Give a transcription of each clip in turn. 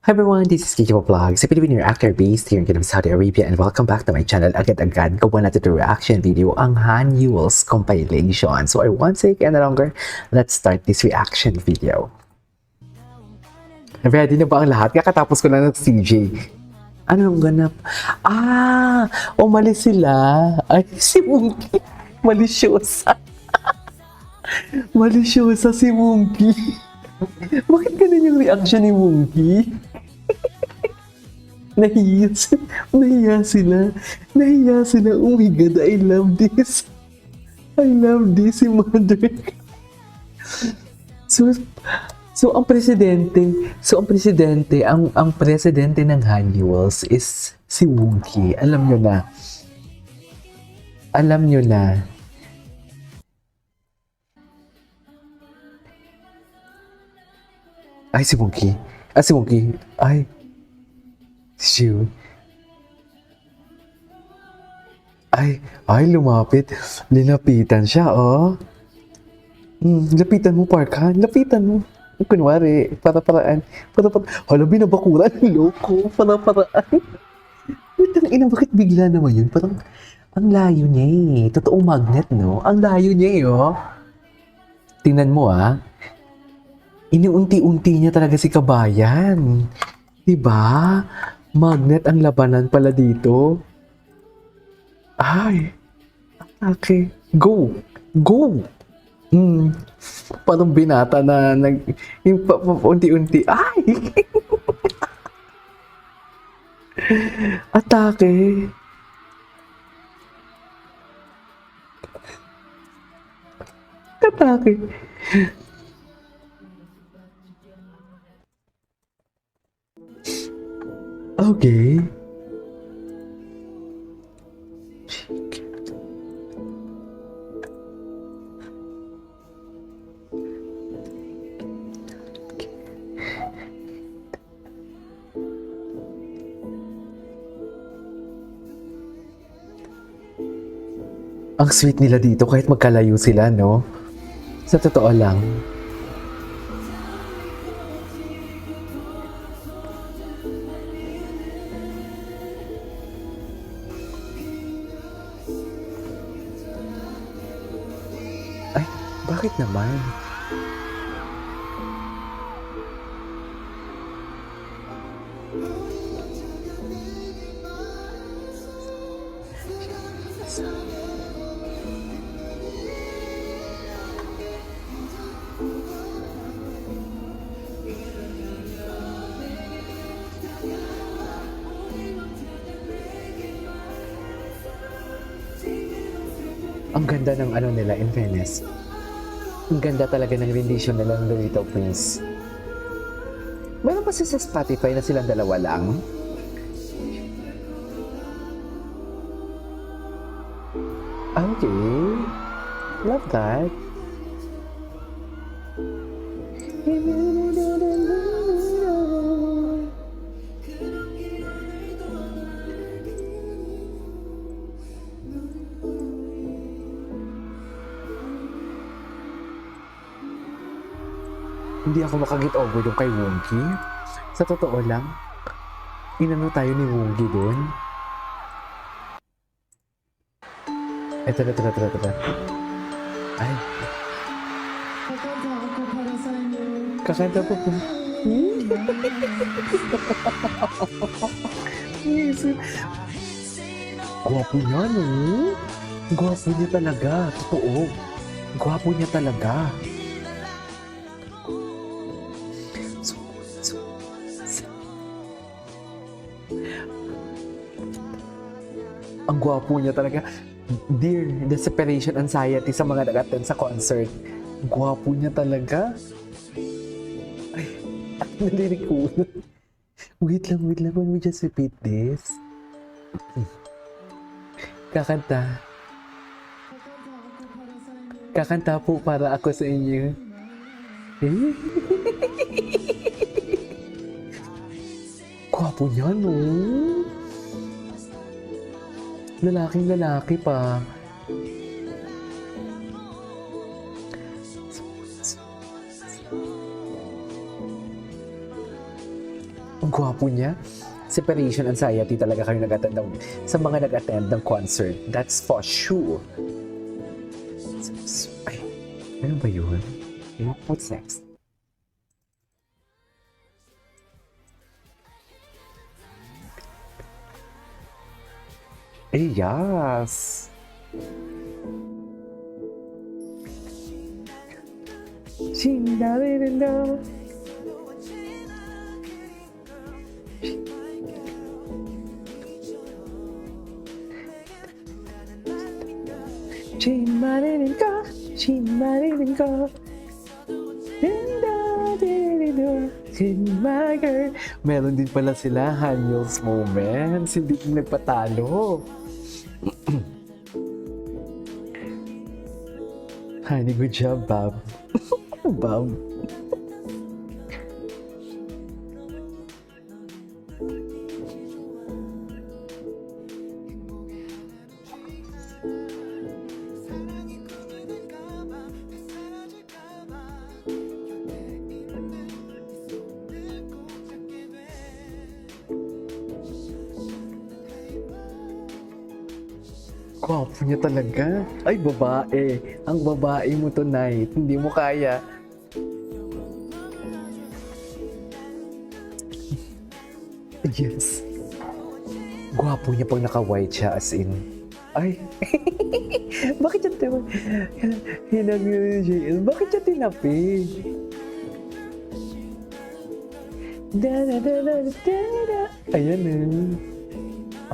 Hi everyone, this is Kiko Vlogs, a Filipino actor based here in Saudi Arabia, and welcome back to my channel. Agad-agad gawa natin ito reaction video ang Han Yule's compilation. So I won't take any longer, let's start this reaction video. Ready na ba ang lahat? Kakatapos ko lang ng CJ. Ano ang ganap? Umalis sila. Ay, si Monkey. Malisyosa. Malisyosa si Monkey. Bakit ganun yung reaction ni Monkey? Nahiya sila. Oh my God, I love this. I love this, si Mother. So ang presidente ng Han Yules is si Monkey. Alam nyo na. Ay, si Monkey. Ay, Shiu. Ay, lumapit. Linapitan siya, oh. Lapitan mo, Parkan. Lapitan mo. Kunwari, para-paraan. Hala, binabakuran. Loko. Para-paraan. Putang ina, bakit bigla naman yun? Parang, ang layo niya eh. Totoong magnet, no? Ang layo niya eh, oh. Tingnan mo, ah. Iniunti-unti niya talaga si Kabayan. Diba? Magnet ang labanan pala dito. Ay. Okay. Go. Parang binata na yung unti-unti. Ay. Atake. Okay. Ang sweet nila dito kahit magkalayo sila, no? Sa totoo lang. Ay, bakit naman? Ang ganda ng ano nila, in fairness. Ang ganda talaga ng rendition nila ng The Little Prince. Meron ba sa Spotify na silang dalawa lang? Okay. Love that. Hindi ako makaget over doon kay Wongi. Sa totoo lang, inano tayo ni Wongi doon. Ito. Ay. Kakanta po po. Gwapo niya, no? Gwapo niya talaga. Totoo. Gwapo niya talaga. Ang gwapo niya talaga. Dear, the separation anxiety sa mga nag-attend sa concert. Gwapo niya talaga. Ay, nalirik ko. Wait lang. Let me just repeat this. Kakanta po para ako sa inyo. Gwapo niya, no? Lalaking lalaki pa. gwapo niya. Separation anxiety talaga kayo nag-attend sa mga nag-attend ng concert. That's for sure. Ay, ano ba yun? Okay, what's next? Eh, yes. Chindarinda. Chindarinda. Chindarinda. My girl. Meron din pala sila Hanyos moments. Hindi din nagpatalo. Honey, good job, Bob. Bob. Gwapo niya talaga. Ay, babae. Ang babae mo tonight. Hindi mo kaya. Yes. Gwapo niya pag naka-white siya as in. Ay. Bakit siya Bakit siya tinapi? Ayan eh.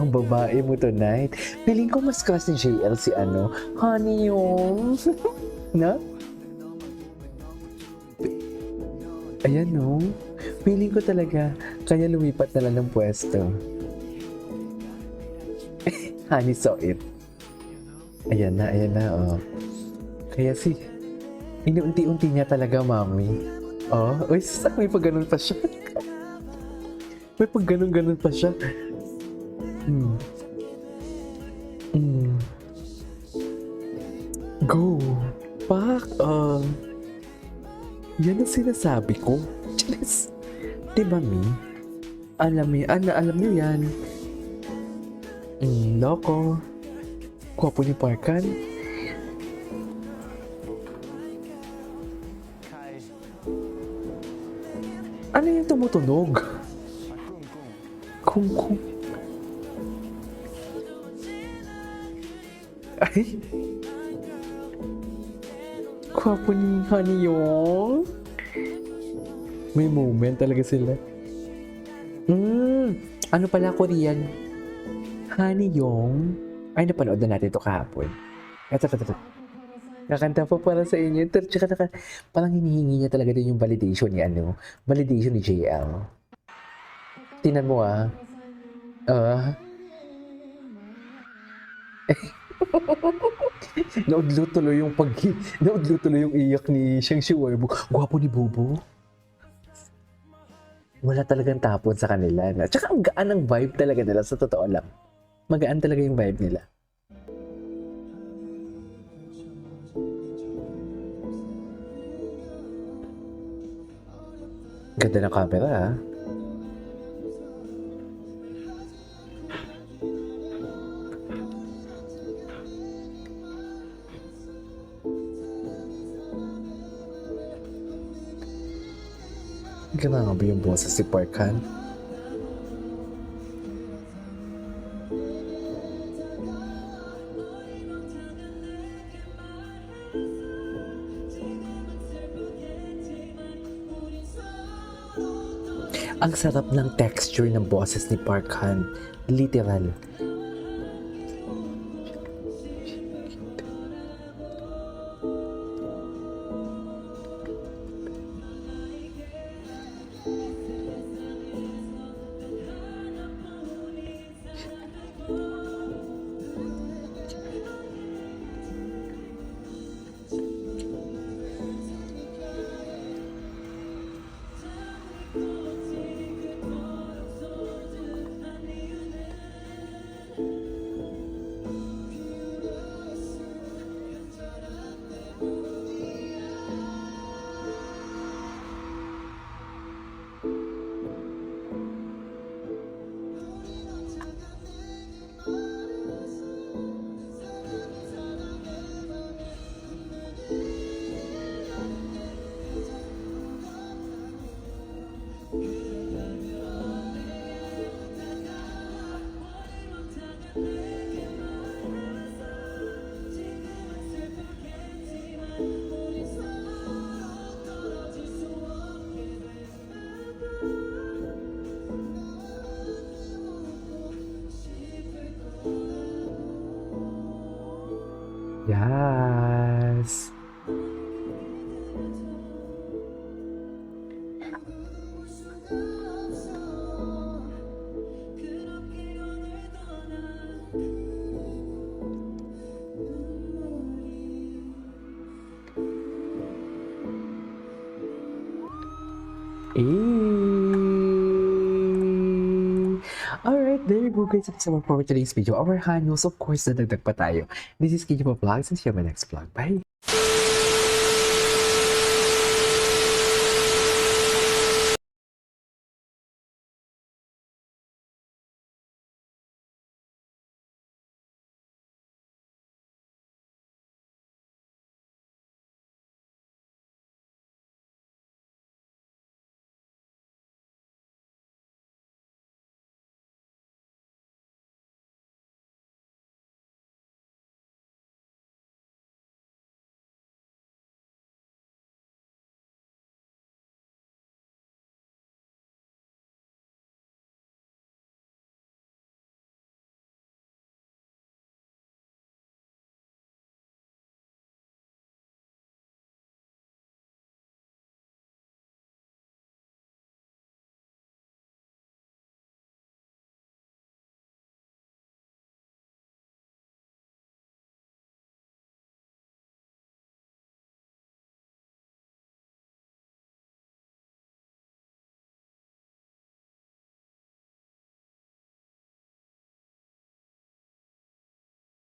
Ang babae mo tonight. Feeling ko mas crush ni JL si Honey yung... na? Ayan no. Feeling ko talaga, kanya lumipat na lang ng pwesto. Honey saw it. Ayan na, oh. Kaya inuunti-unti niya talaga, mami. Oh, uy, may pag ganun pa siya. May pag ganun pa siya. Go. Pak. Yan ang sinasabi ko. Charis. Diba, Mi? Alam niyo yan. Loko. Gwapo ni Parkan. Ano yung tumutunog? Kung. Ay. Gwapo ni Honey yung. May moment talaga sila. Ano pala Korean? Honey yung. Ay, napanood na natin ito kahapon. Ito. Kakanta po para sa inyo. Tsaka parang hinihingi niya talaga din yung validation ni validation ni JL. Tinan mo Naudlo tuloy yung iyak ni Shang Shiwerbo. Gwapo ni Bobo. Wala talagang tapon sa kanila. Tsaka ang gaan ng vibe talaga nila, sa totoo lang. Magaan talaga yung vibe nila. Ganda ng camera, Ganda nga ba yung boses si Parkan? Ang sarap ng texture ng boses ni Parkan. Literal. Yes. Alright, there you go guys. That's all for today's video. Our Hanos, of course, nadagdag pa tayo. This is KJ Vlogs and see you on my next vlog. Bye!